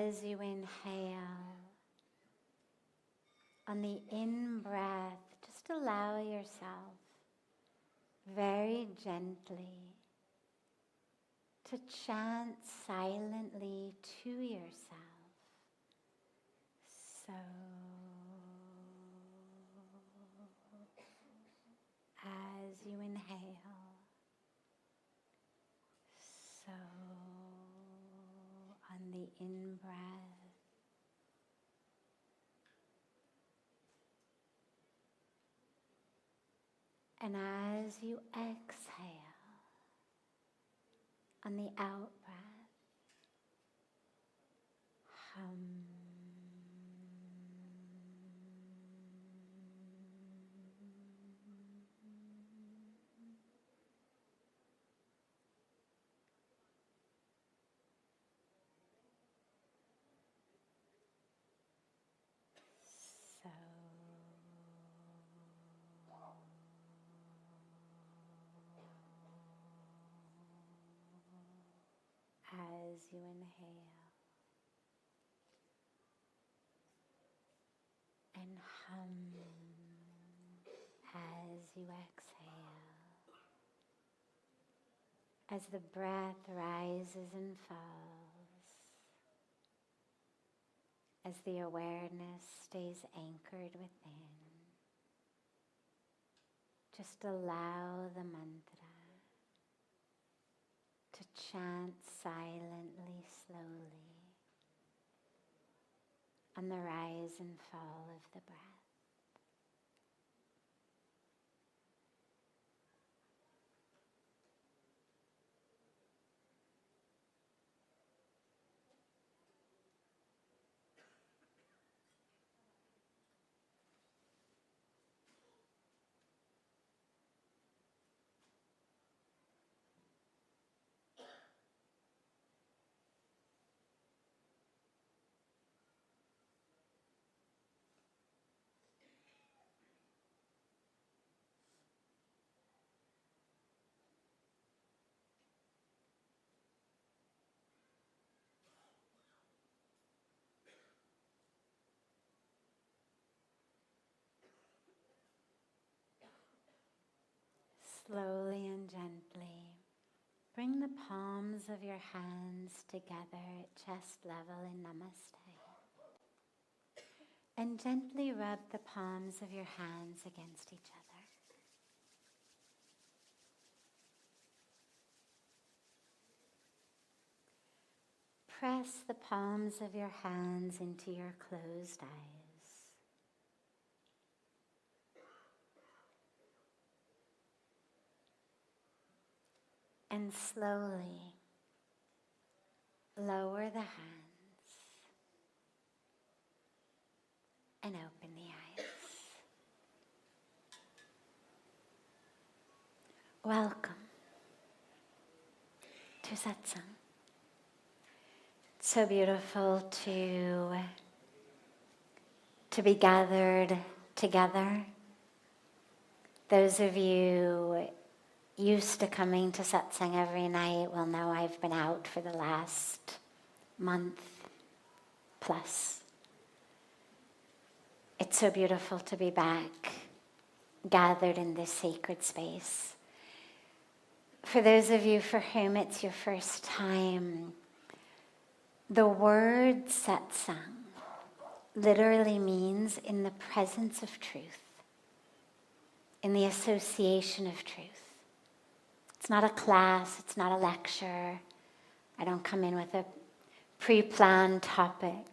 as you inhale, on the in-breath, just allow yourself very gently to chant silently to yourself. So, as you inhale, so, on the in-breath, and as you exhale, on the out-breath, hum. So, as you inhale, and hum as you exhale, as the breath rises and falls, as the awareness stays anchored within. Just allow the mantra to chant silently, slowly, on the rise and fall of the breath. Slowly and gently, bring the palms of your hands together at chest level in Namaste. And gently rub the palms of your hands against each other. Press the palms of your hands into your closed eyes. And slowly lower the hands and open the eyes. Welcome to Satsang. It's so beautiful to be gathered together. Those of you used to coming to Satsang every night will know I've been out for the last month plus. It's so beautiful to be back, gathered in this sacred space. For those of you for whom it's your first time, the word Satsang literally means in the presence of truth, in the association of truth. It's not a class, it's not a lecture. I don't come in with a pre-planned topic.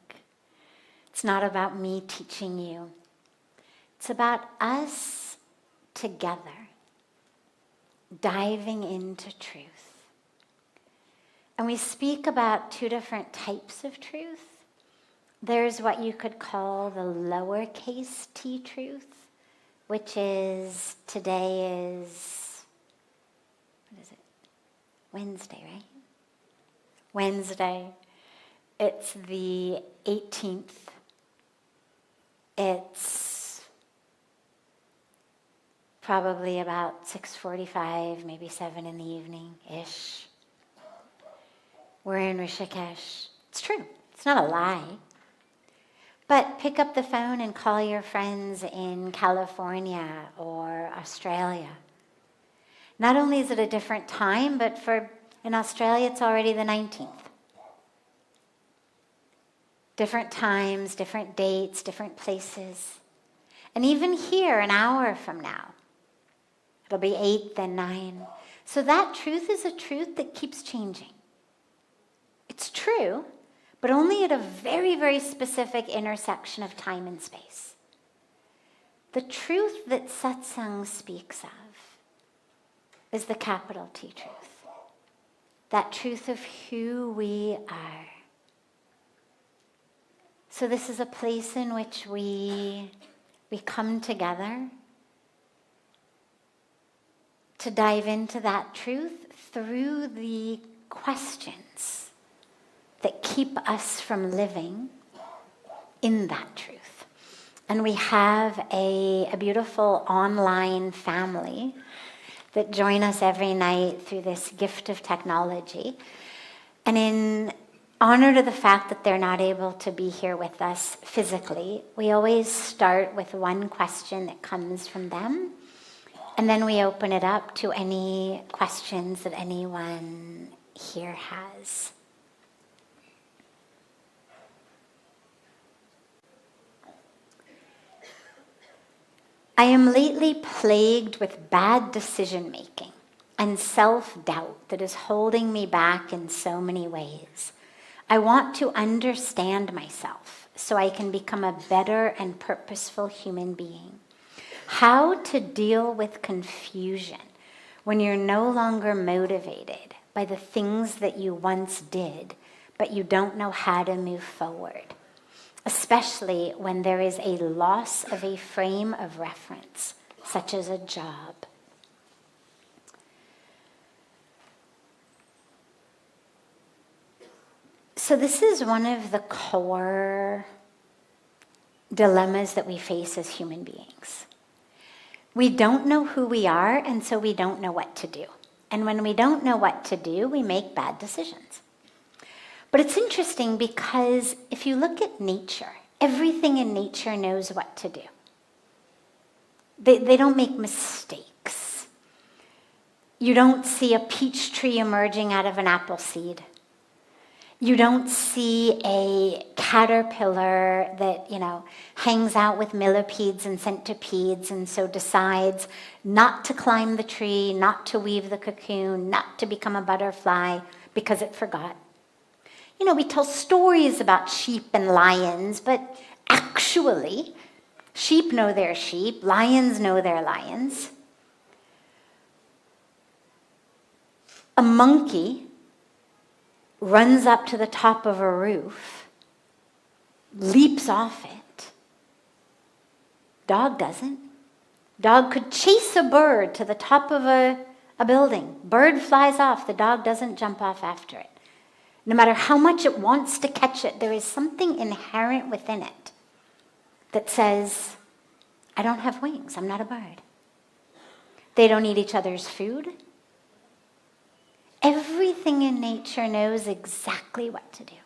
It's not about me teaching you. It's about us together, diving into truth. And we speak about two different types of truth. There's what you could call the lowercase t truth, which is, today is, what is it? Wednesday, right? Wednesday. It's the 18th. It's probably about 6:45, maybe 7 in the evening-ish. We're in Rishikesh. It's true. It's not a lie. But pick up the phone and call your friends in California or Australia. Not only is it a different time, but in Australia it's already the 19th. Different times, different dates, different places. And even here, an hour from now, it'll be 8, then 9. So that truth is a truth that keeps changing. It's true, but only at a very, very specific intersection of time and space. The truth that satsang speaks of is the capital T truth. That truth of who we are. So this is a place in which we come together to dive into that truth through the questions that keep us from living in that truth. And we have a beautiful online family that join us every night through this gift of technology. And in honor to the fact that they're not able to be here with us physically, we always start with one question that comes from them, and then we open it up to any questions that anyone here has. I am lately plagued with bad decision-making and self-doubt that is holding me back in so many ways. I want to understand myself so I can become a better and purposeful human being. How to deal with confusion when you're no longer motivated by the things that you once did, but you don't know how to move forward, especially when there is a loss of a frame of reference, such as a job. So this is one of the core dilemmas that we face as human beings. We don't know who we are, and so we don't know what to do. And when we don't know what to do, we make bad decisions. But it's interesting because if you look at nature, everything in nature knows what to do. They don't make mistakes. You don't see a peach tree emerging out of an apple seed. You don't see a caterpillar that, hangs out with millipedes and centipedes and so decides not to climb the tree, not to weave the cocoon, not to become a butterfly because it forgot. We tell stories about sheep and lions, but actually, sheep know their sheep, lions know their lions. A monkey runs up to the top of a roof, leaps off it. Dog doesn't. Dog could chase a bird to the top of a building. Bird flies off. The dog doesn't jump off after it. No matter how much it wants to catch it, there is something inherent within it that says, I don't have wings. I'm not a bird. They don't eat each other's food. Everything in nature knows exactly what to do,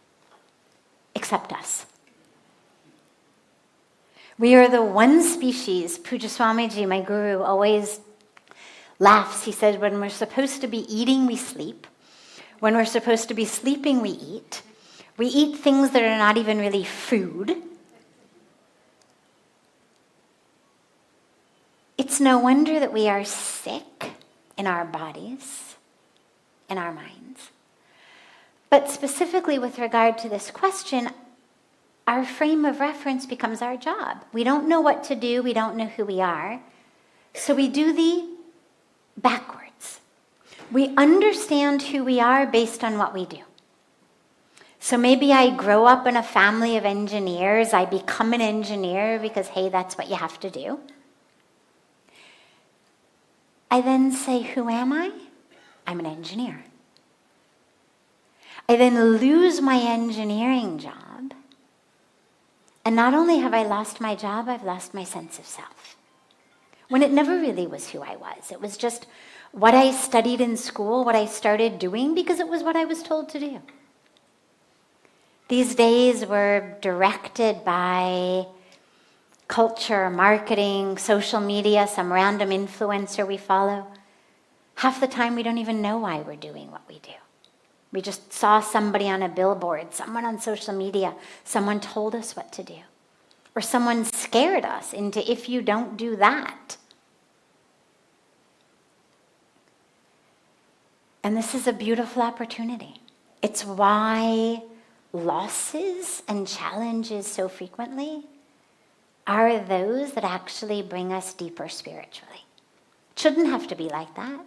except us. We are the one species. Pujya Swamiji, my guru, always laughs. He said, when we're supposed to be eating, we sleep. When we're supposed to be sleeping, we eat. We eat things that are not even really food. It's no wonder that we are sick in our bodies, in our minds. But specifically with regard to this question, our frame of reference becomes our job. We don't know what to do. We don't know who we are. So we do the backwards. We understand who we are based on what we do. So maybe I grow up in a family of engineers. I become an engineer because, hey, that's what you have to do. I then say, who am I? I'm an engineer. I then lose my engineering job. And not only have I lost my job, I've lost my sense of self. When it never really was who I was. It was just what I studied in school, what I started doing because it was what I was told to do. These days we're directed by culture, marketing, social media, some random influencer we follow. Half the time we don't even know why we're doing what we do. We just saw somebody on a billboard, someone on social media, someone told us what to do. Or someone scared us into, if you don't do that. And this is a beautiful opportunity. It's why losses and challenges so frequently are those that actually bring us deeper spiritually. It shouldn't have to be like that.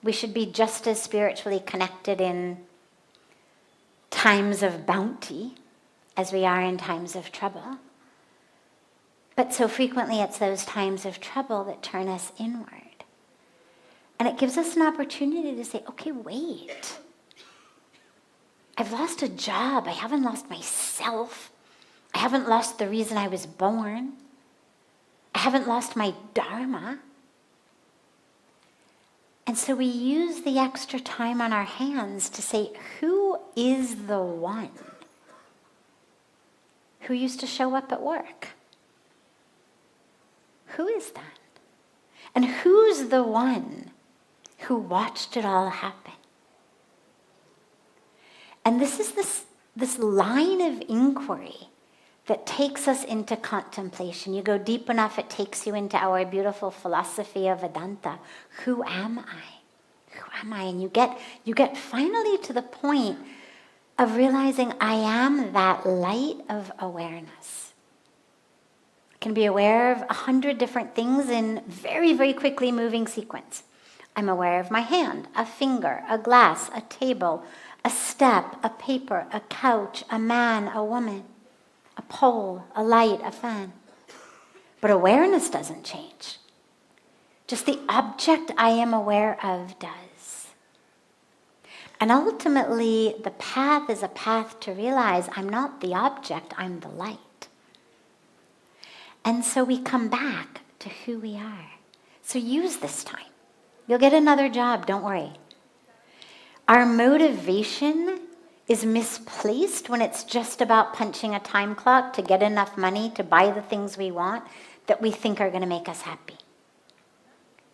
We should be just as spiritually connected in times of bounty as we are in times of trouble. But so frequently it's those times of trouble that turn us inward. And it gives us an opportunity to say, okay, wait. I've lost a job. I haven't lost myself. I haven't lost the reason I was born. I haven't lost my dharma. And so we use the extra time on our hands to say, who is the one who used to show up at work? Who is that? And who's the one who watched it all happen? And this is this line of inquiry that takes us into contemplation. You go deep enough, it takes you into our beautiful philosophy of Vedanta. Who am I? Who am I? And you get finally to the point of realizing I am that light of awareness. I can be aware of 100 different things in very, very quickly moving sequence. I'm aware of my hand, a finger, a glass, a table, a step, a paper, a couch, a man, a woman, a pole, a light, a fan. But awareness doesn't change. Just the object I am aware of does. And ultimately, the path is a path to realize I'm not the object, I'm the light. And so we come back to who we are. So use this time. You'll get another job, don't worry. Our motivation is misplaced when it's just about punching a time clock to get enough money to buy the things we want that we think are going to make us happy.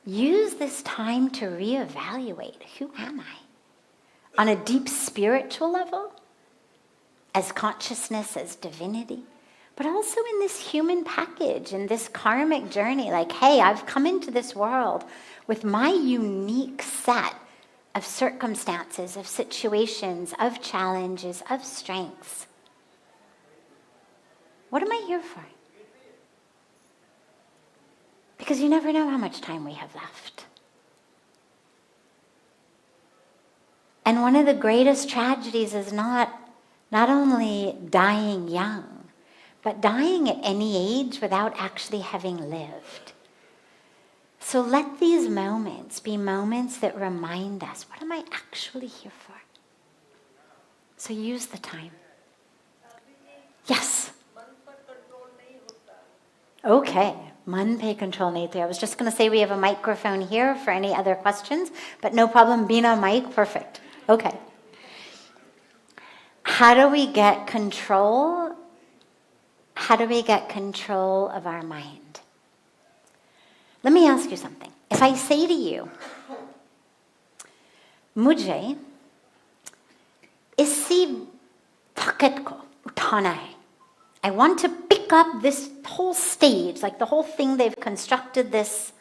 Use this time to reevaluate, who am I? On a deep spiritual level, as consciousness, as divinity, but also in this human package, in this karmic journey, like, hey, I've come into this world with my unique set of circumstances, of situations, of challenges, of strengths. What am I here for? Because you never know how much time we have left. And one of the greatest tragedies is not only dying young, but dying at any age without actually having lived. So let these moments be moments that remind us, what am I actually here for? So use the time. Yes? Okay, man pe control nahi. I was just going to say we have a microphone here for any other questions, but no problem, Bina mic, perfect. Okay. How do we get control? How do we get control of our mind? Let me ask you something. If I say to you, Mujhe isi bucket ko uthana hai. I want to pick up this whole stage, like the whole thing they've constructed this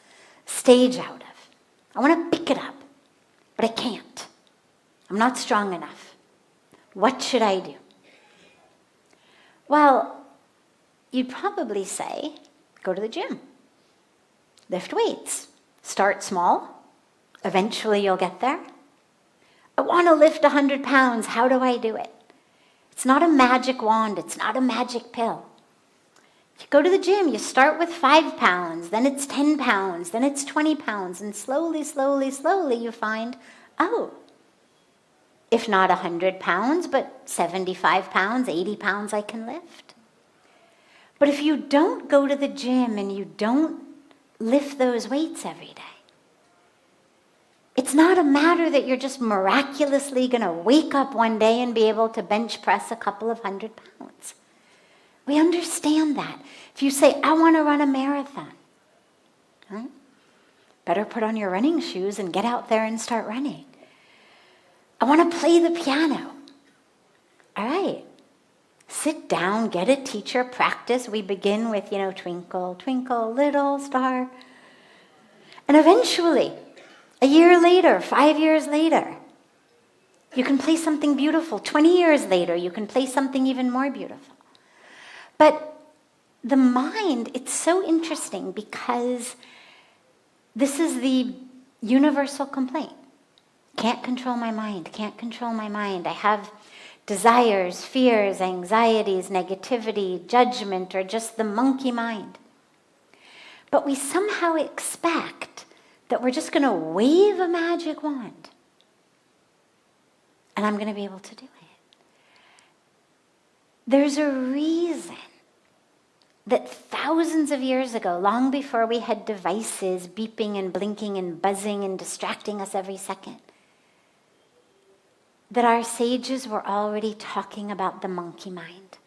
stage out of. I want to pick it up, but I can't. I'm not strong enough. What should I do? Well, you'd probably say, go to the gym. Lift weights. Start small. Eventually you'll get there. I want to lift 100 pounds. How do I do it? It's not a magic wand. It's not a magic pill. You go to the gym. You start with 5 pounds. Then it's 10 pounds. Then it's 20 pounds. And slowly, slowly, slowly you find, oh, if not 100 pounds, but 75 pounds, 80 pounds I can lift. But if you don't go to the gym and you don't lift those weights every day, It's not a matter that you're just miraculously going to wake up one day and be able to bench press a couple of 100 pounds. We understand that. If you say, I want to run a marathon, right? Better put on your running shoes and get out there and start running. I want to play the piano. All right. Sit down, get a teacher, practice. We begin with, twinkle, twinkle, little star. And eventually, a year later, 5 years later, you can play something beautiful. 20 years later, you can play something even more beautiful. But the mind, it's so interesting because this is the universal complaint. Can't control my mind, can't control my mind. I have desires, fears, anxieties, negativity, judgment, or just the monkey mind. But we somehow expect that we're just going to wave a magic wand and I'm going to be able to do it. There's a reason that thousands of years ago, long before we had devices beeping and blinking and buzzing and distracting us every second, that our sages were already talking about the monkey mind.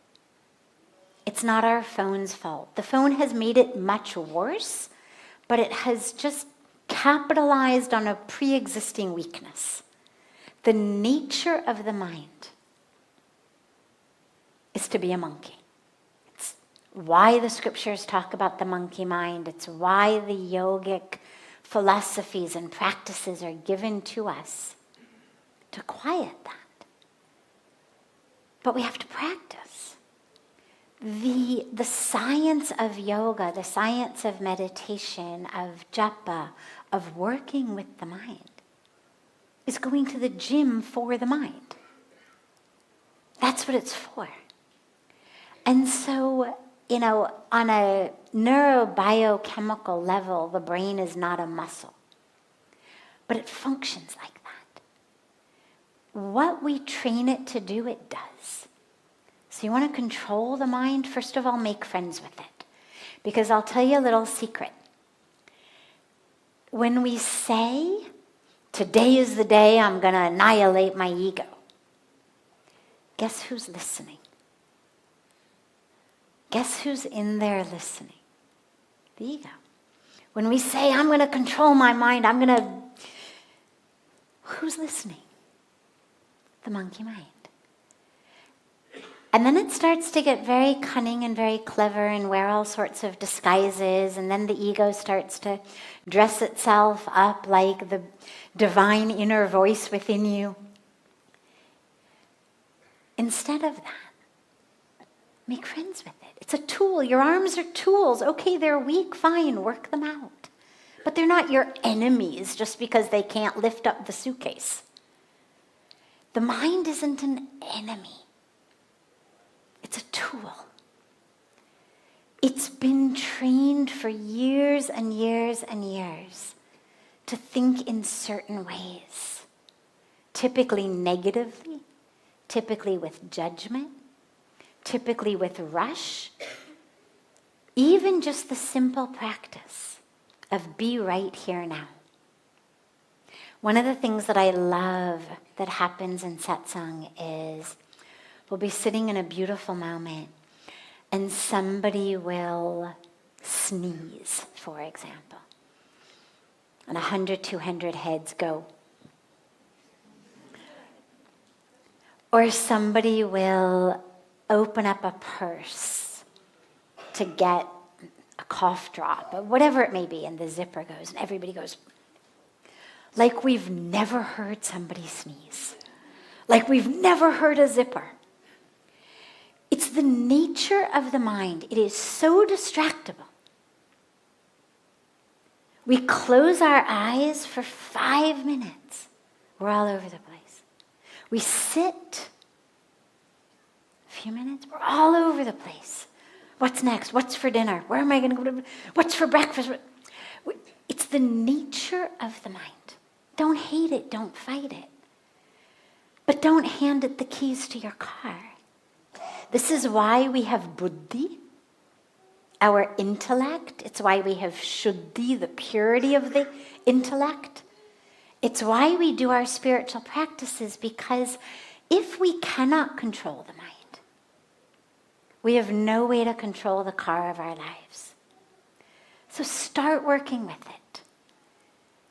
It's not our phone's fault. The phone has made it much worse, but it has just capitalized on a pre-existing weakness. The nature of the mind is to be a monkey. It's why the scriptures talk about the monkey mind. It's why the yogic philosophies and practices are given to us to quiet that. But we have to practice. The science of yoga, the science of meditation, of japa, of working with the mind, is going to the gym for the mind. That's what it's for. And so, on a neurobiochemical level, the brain is not a muscle. But it functions like that. What we train it to do, it does. So you want to control the mind? First of all, make friends with it. Because I'll tell you a little secret. When we say, today is the day I'm going to annihilate my ego, guess who's listening? Guess who's in there listening? The ego. When we say, I'm going to control my mind, who's listening? The monkey mind. And then it starts to get very cunning and very clever and wear all sorts of disguises, and then the ego starts to dress itself up like the divine inner voice within you. Instead of that, make friends with it. It's a tool. Your arms are tools. Okay, they're weak, fine, work them out. But they're not your enemies just because they can't lift up the suitcase. The mind isn't an enemy. It's a tool. It's been trained for years and years and years to think in certain ways, typically negatively, typically with judgment, typically with rush, even just the simple practice of be right here now. One of the things that I love that happens in satsang is we'll be sitting in a beautiful moment and somebody will sneeze, for example. And 100, 200 heads go. Or somebody will open up a purse to get a cough drop, or whatever it may be, and the zipper goes, and everybody goes, like we've never heard somebody sneeze. Like we've never heard a zipper. It's the nature of the mind. It is so distractible. We close our eyes for 5 minutes. We're all over the place. We sit a few minutes. We're all over the place. What's next? What's for dinner? Where am I going to go? What's for breakfast? It's the nature of the mind. Don't hate it. Don't fight it. But don't hand it the keys to your car. This is why we have buddhi, our intellect. It's why we have shuddhi, the purity of the intellect. It's why we do our spiritual practices, because if we cannot control the mind, we have no way to control the car of our lives. So start working with it.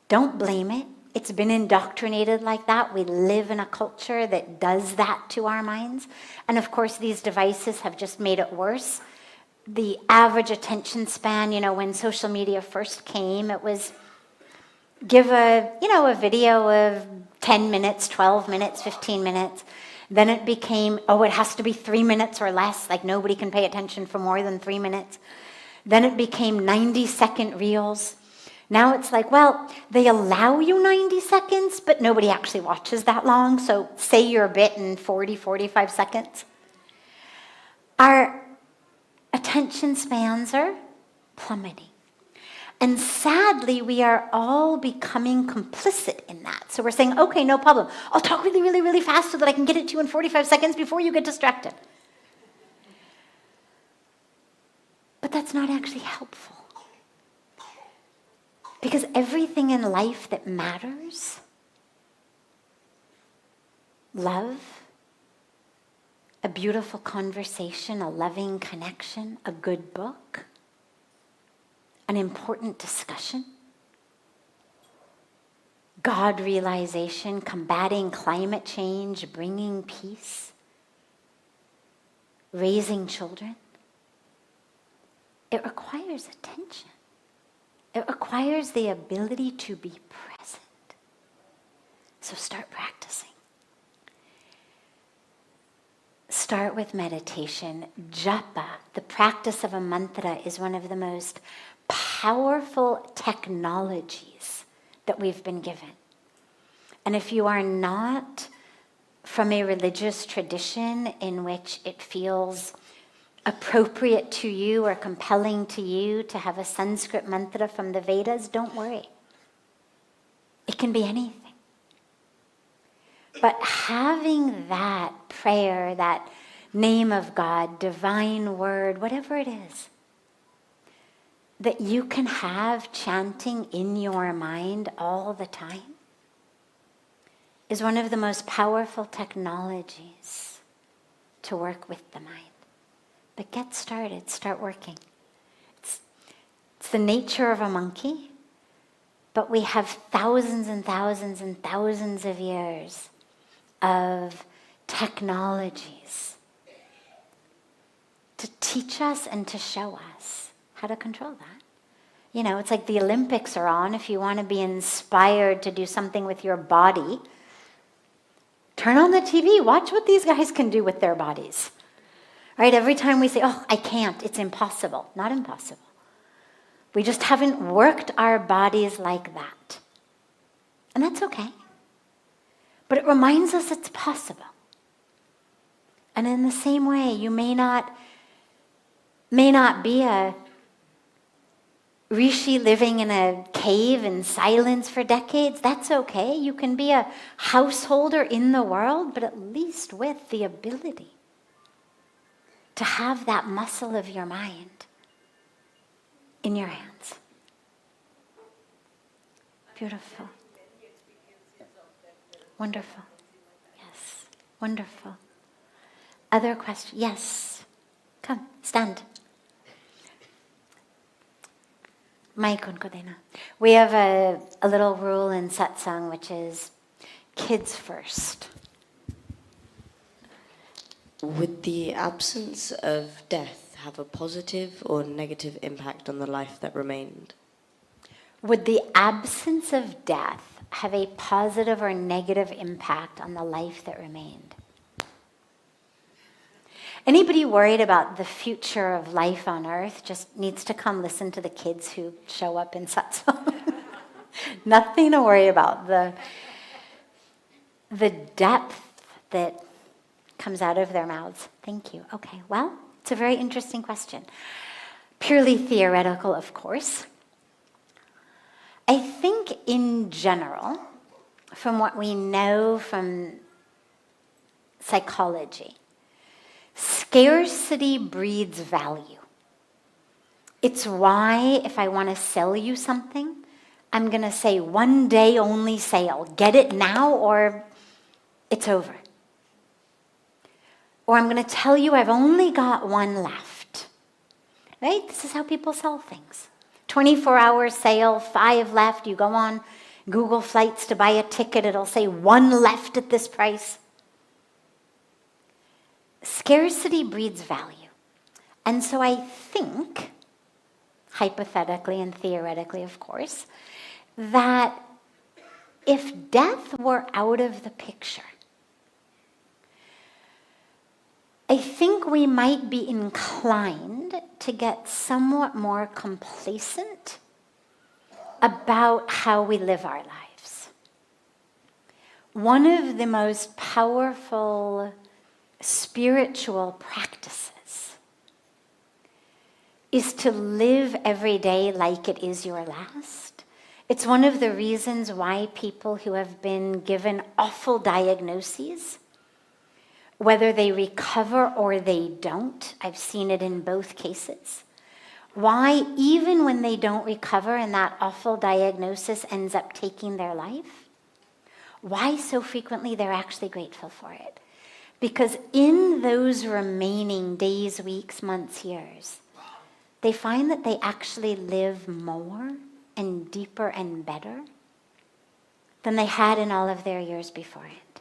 Don't blame it. It's been indoctrinated like that. We live in a culture that does that to our minds. And of course, these devices have just made it worse. The average attention span, when social media first came, it was give a video of 10 minutes, 12 minutes, 15 minutes. Then it became, it has to be 3 minutes or less, like nobody can pay attention for more than 3 minutes. Then it became 90-second reels. Now it's like, they allow you 90 seconds, but nobody actually watches that long. So say your bit in 40, 45 seconds. Our attention spans are plummeting. And sadly, we are all becoming complicit in that. So we're saying, okay, no problem. I'll talk really, really, really fast so that I can get it to you in 45 seconds before you get distracted. But that's not actually helpful. Because everything in life that matters, love, a beautiful conversation, a loving connection, a good book, an important discussion, God realization, combating climate change, bringing peace, raising children. It requires attention. It requires the ability to be present. So start practicing. Start with meditation. Japa, the practice of a mantra, is one of the most powerful technologies that we've been given. And if you are not from a religious tradition in which it feels appropriate to you or compelling to you to have a Sanskrit mantra from the Vedas, don't worry. It can be anything. But having that prayer, that name of God, divine word, whatever it is, that you can have chanting in your mind all the time, is one of the most powerful technologies to work with the mind. But get started, start working. It's the nature of a monkey, but we have thousands and thousands and thousands of years of technologies to teach us and to show us how to control that. It's like the Olympics are on. If you want to be inspired to do something with your body, turn on the TV, watch what these guys can do with their bodies. Right? Every time we say, I can't, it's impossible. Not impossible. We just haven't worked our bodies like that. And that's okay. But it reminds us it's possible. And in the same way, you may not be a rishi living in a cave in silence for decades. That's okay. You can be a householder in the world, but at least with the ability to have that muscle of your mind in your hands. Beautiful. Wonderful. Yes. Wonderful. Other questions? Yes. Come, stand. Mike unko dena. We have a little rule in satsang, which is kids first. Would the absence of death have a positive or negative impact on the life that remained? Would the absence of death have a positive or negative impact on the life that remained? Anybody worried about the future of life on earth just needs to come listen to the kids who show up in satsang. Nothing to worry about. The depth that comes out of their mouths. Thank you. Okay, well, it's a very interesting question. Purely theoretical, of course. I think in general, from what we know from psychology, scarcity breeds value. It's why if I want to sell you something, I'm going to say 1 day only sale. Get it now or it's over. Or I'm going to tell you I've only got one left. Right? This is how people sell things. 24-hour sale, 5 left. You go on Google Flights to buy a ticket. It'll say 1 left at this price. Scarcity breeds value. And so I think, hypothetically and theoretically, of course, that if death were out of the picture, I think we might be inclined to get somewhat more complacent about how we live our lives. One of the most powerful spiritual practices is to live every day like it is your last. It's one of the reasons why people who have been given awful diagnoses, whether they recover or they don't, I've seen it in both cases, why even when they don't recover and that awful diagnosis ends up taking their life, why so frequently they're actually grateful for it. Because in those remaining days, weeks, months, years, they find that they actually live more and deeper and better than they had in all of their years before it.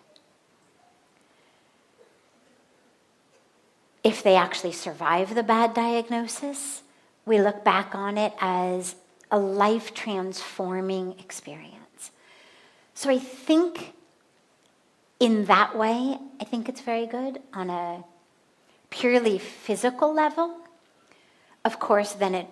If they actually survive the bad diagnosis, we look back on it as a life-transforming experience. So I think in that way, I think it's very good. On a purely physical level, of course, then it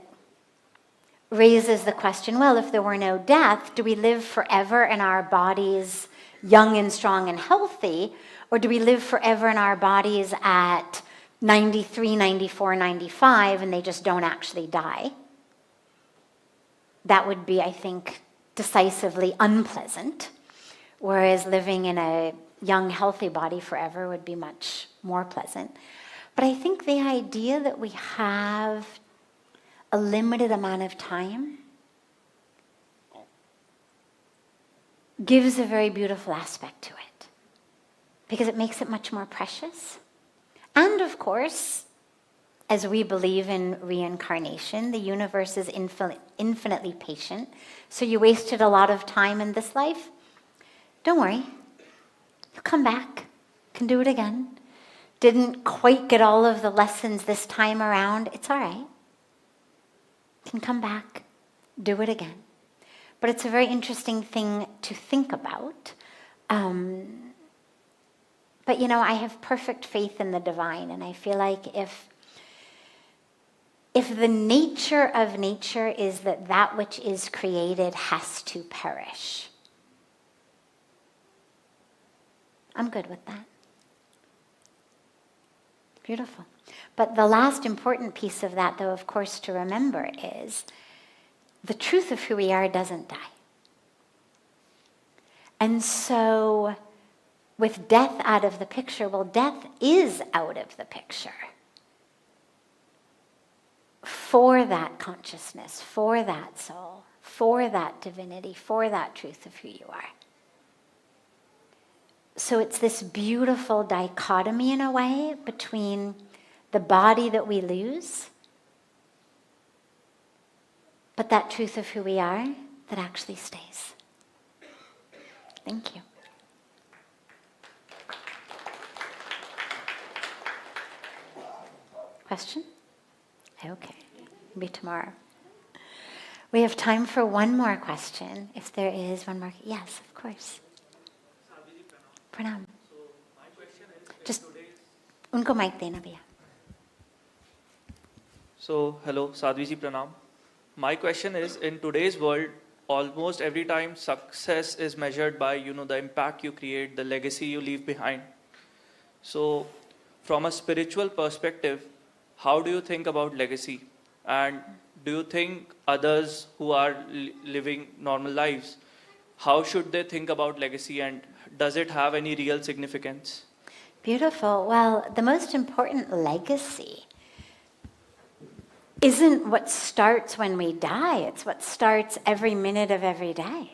raises the question, well, if there were no death, do we live forever in our bodies young and strong and healthy, or do we live forever in our bodies at 93, 94, 95, and they just don't actually die? That would be, I think, decisively unpleasant, whereas living in a young, healthy body forever would be much more pleasant. But I think the idea that we have a limited amount of time gives a very beautiful aspect to it, because it makes it much more precious. And of course, as we believe in reincarnation, the universe is infinitely patient. So you wasted a lot of time in this life. Don't worry. You'll come back. Can do it again. Didn't quite get all of the lessons this time around. It's all right. Can come back. Do it again. But it's a very interesting thing to think about. But, I have perfect faith in the divine, and I feel like if the nature of nature is that which is created has to perish, I'm good with that. Beautiful. But the last important piece of that, though, of course, to remember is the truth of who we are doesn't die. And so with death out of the picture, well, death is out of the picture for that consciousness, for that soul, for that divinity, for that truth of who you are. So it's this beautiful dichotomy in a way between the body that we lose, but that truth of who we are that actually stays. Thank you. Question? Okay, maybe tomorrow. We have time for one more question, if there is one more. Yes, of course. Pranam. So my question is, just unko mic dena bhaiya. So hello, Sadhviji Pranam. My question is, in today's world, almost every time success is measured by, the impact you create, the legacy you leave behind. So from a spiritual perspective, how do you think about legacy? And do you think others who are living normal lives, how should they think about legacy, and does it have any real significance? Beautiful. Well, the most important legacy isn't what starts when we die. It's what starts every minute of every day.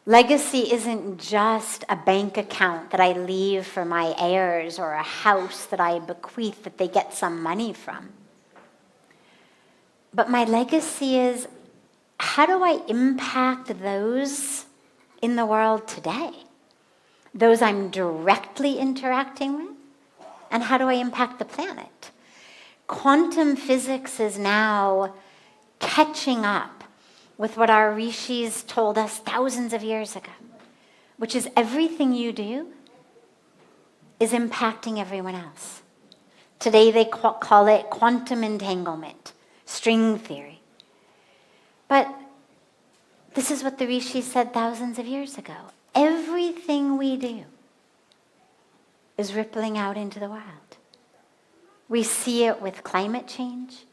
Legacy isn't just a bank account that I leave for my heirs or a house that I bequeath that they get some money from. But my legacy is, how do I impact those in the world today? Those I'm directly interacting with? And how do I impact the planet? Quantum physics is now catching up with what our rishis told us thousands of years ago, which is everything you do is impacting everyone else. Today they call it quantum entanglement, string theory. But this is what the rishis said thousands of years ago. Everything we do is rippling out into the world. We see it with climate change.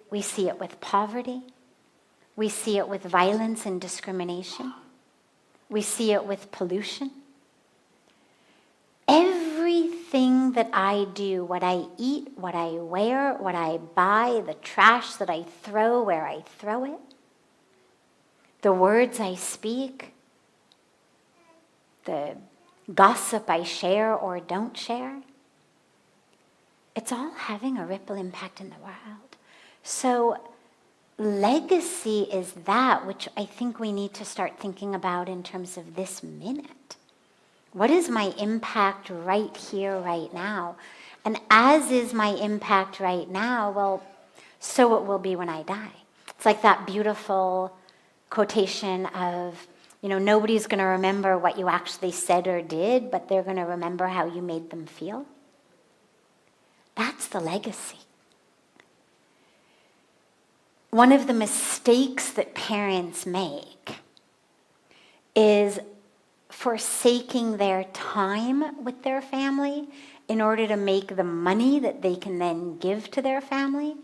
We see it with poverty. We see it with violence and discrimination. We see it with pollution. Everything that I do, what I eat, what I wear, what I buy, the trash that I throw where I throw it, the words I speak, the gossip I share or don't share, it's all having a ripple impact in the world. So legacy is that which I think we need to start thinking about in terms of this minute. What is my impact right here, right now? And as is my impact right now, well, so it will be when I die. It's like that beautiful quotation of, nobody's going to remember what you actually said or did, but they're going to remember how you made them feel. That's the legacy. One of the mistakes that parents make is forsaking their time with their family in order to make the money that they can then give to their family.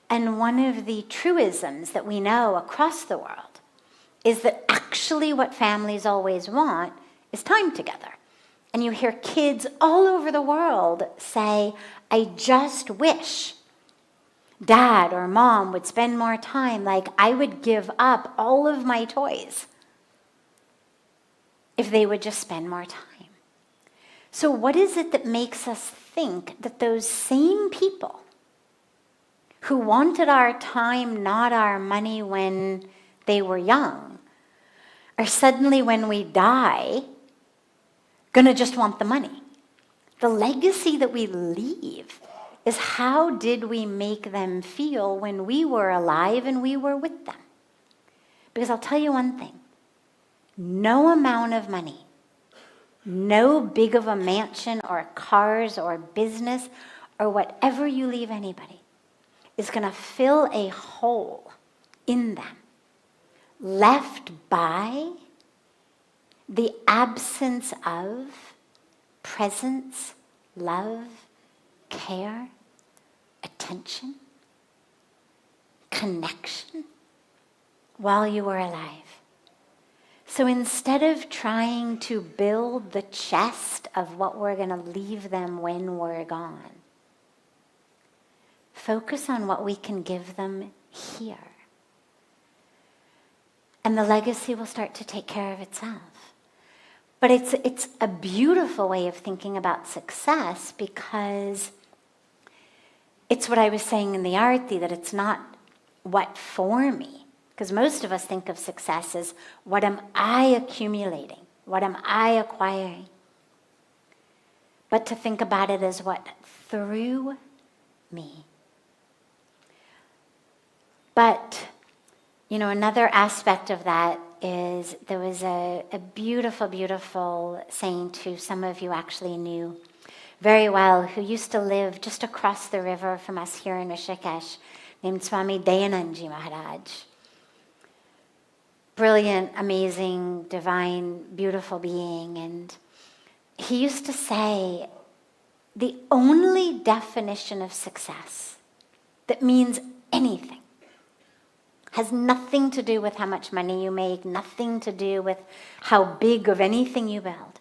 And one of the truisms that we know across the world is that actually what families always want is time together. And you hear kids all over the world say, I just wish Dad or Mom would spend more time, like I would give up all of my toys if they would just spend more time. So what is it that makes us think that those same people who wanted our time, not our money when they were young, are suddenly when we die going to just want the money? The legacy that we leave is how did we make them feel when we were alive and we were with them? Because I'll tell you one thing. No amount of money, no big of a mansion or cars or business or whatever you leave anybody is going to fill a hole in them left by the absence of presence, love, care, attention, connection while you were alive. So instead of trying to build the chest of what we're going to leave them when we're gone, focus on what we can give them here. And the legacy will start to take care of itself. But it's a beautiful way of thinking about success, because it's what I was saying in the Arti, that it's not what for me. Because most of us think of success as, what am I accumulating? What am I acquiring? But to think about it as what through me. But, another aspect of that is there was a beautiful, beautiful saint who some of you actually knew very well, who used to live just across the river from us here in Rishikesh, named Swami Dayanandji Maharaj. Brilliant, amazing, divine, beautiful being. And he used to say, the only definition of success that means anything has nothing to do with how much money you make, nothing to do with how big of anything you build.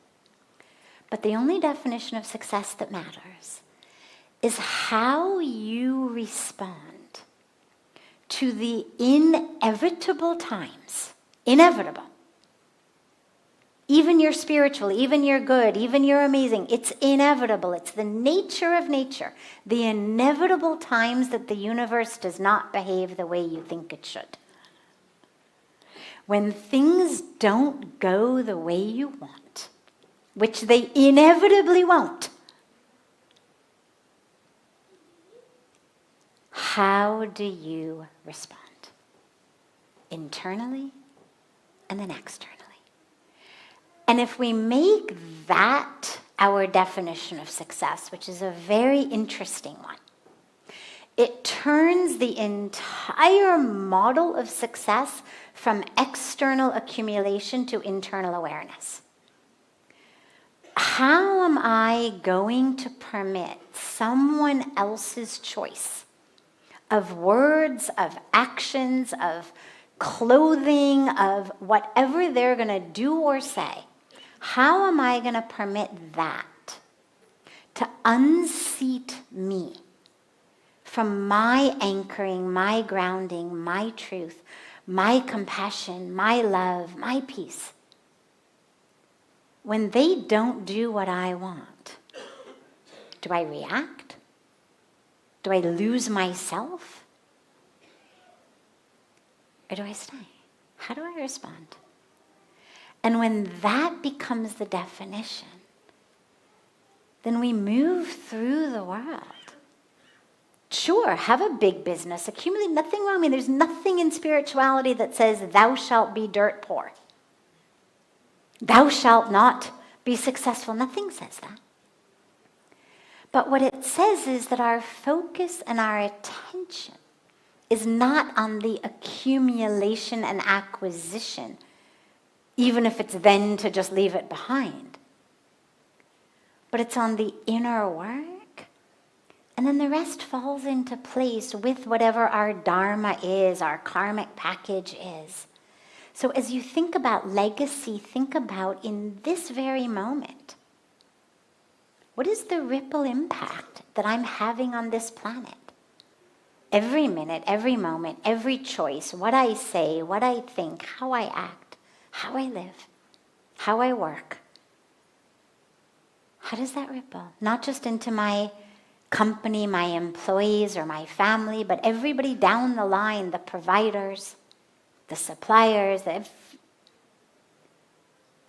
But the only definition of success that matters is how you respond to the inevitable times. Inevitable. Even you're spiritual, even you're good, even you're amazing. It's inevitable. It's the nature of nature. The inevitable times that the universe does not behave the way you think it should. When things don't go the way you want, which they inevitably won't, how do you respond? Internally and then externally. And if we make that our definition of success, which is a very interesting one, it turns the entire model of success from external accumulation to internal awareness. How am I going to permit someone else's choice of words, of actions, of clothing, of whatever they're going to do or say? How am I going to permit that to unseat me from my anchoring, my grounding, my truth, my compassion, my love, my peace? When they don't do what I want, do I react? Do I lose myself? Or do I stay? How do I respond? And when that becomes the definition, then we move through the world. Sure, have a big business, accumulate, nothing wrong. I mean, there's nothing in spirituality that says thou shalt be dirt poor. Thou shalt not be successful. Nothing says that. But what it says is that our focus and our attention is not on the accumulation and acquisition, even if it's then to just leave it behind. But it's on the inner work, and then the rest falls into place with whatever our dharma is, our karmic package is. So as you think about legacy, think about in this very moment, what is the ripple impact that I'm having on this planet? Every minute, every moment, every choice, what I say, what I think, how I act, how I live, how I work. How does that ripple? Not just into my company, my employees, or my family, but everybody down the line, the providers, the suppliers, the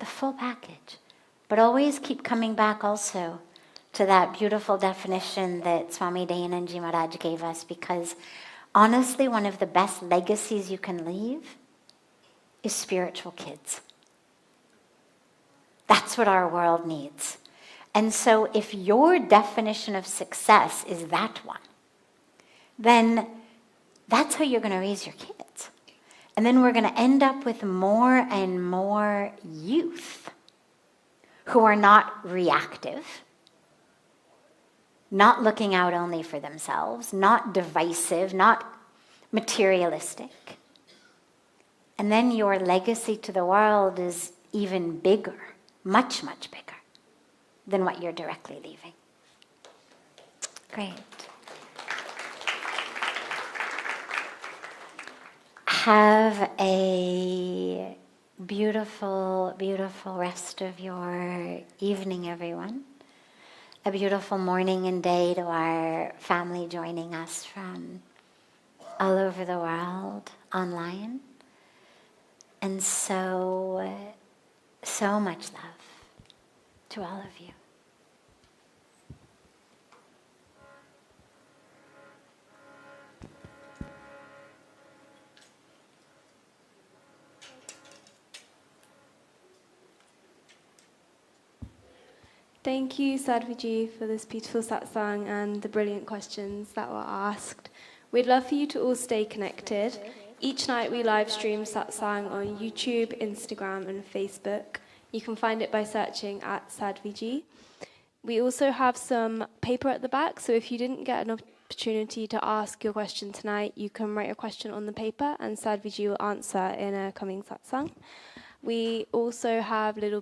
full package. But always keep coming back also to that beautiful definition that Swami Dayananji Maharaj gave us, because honestly, one of the best legacies you can leave is spiritual kids. That's what our world needs. And so if your definition of success is that one, then that's how you're going to raise your kids. And then we're going to end up with more and more youth who are not reactive, not looking out only for themselves, not divisive, not materialistic. And then your legacy to the world is even bigger, much, much bigger than what you're directly leaving. Great. Have a beautiful, beautiful rest of your evening, everyone. A beautiful morning and day to our family joining us from all over the world online. And so much love to all of you. Thank you, Sadhviji, for this beautiful satsang and the brilliant questions that were asked. We'd love for you to all stay connected. Each night we live stream satsang on YouTube, Instagram, and Facebook. You can find it by searching at Sadhviji. We also have some paper at the back, so if you didn't get an opportunity to ask your question tonight, you can write your question on the paper and Sadhviji will answer in a coming satsang. We also have little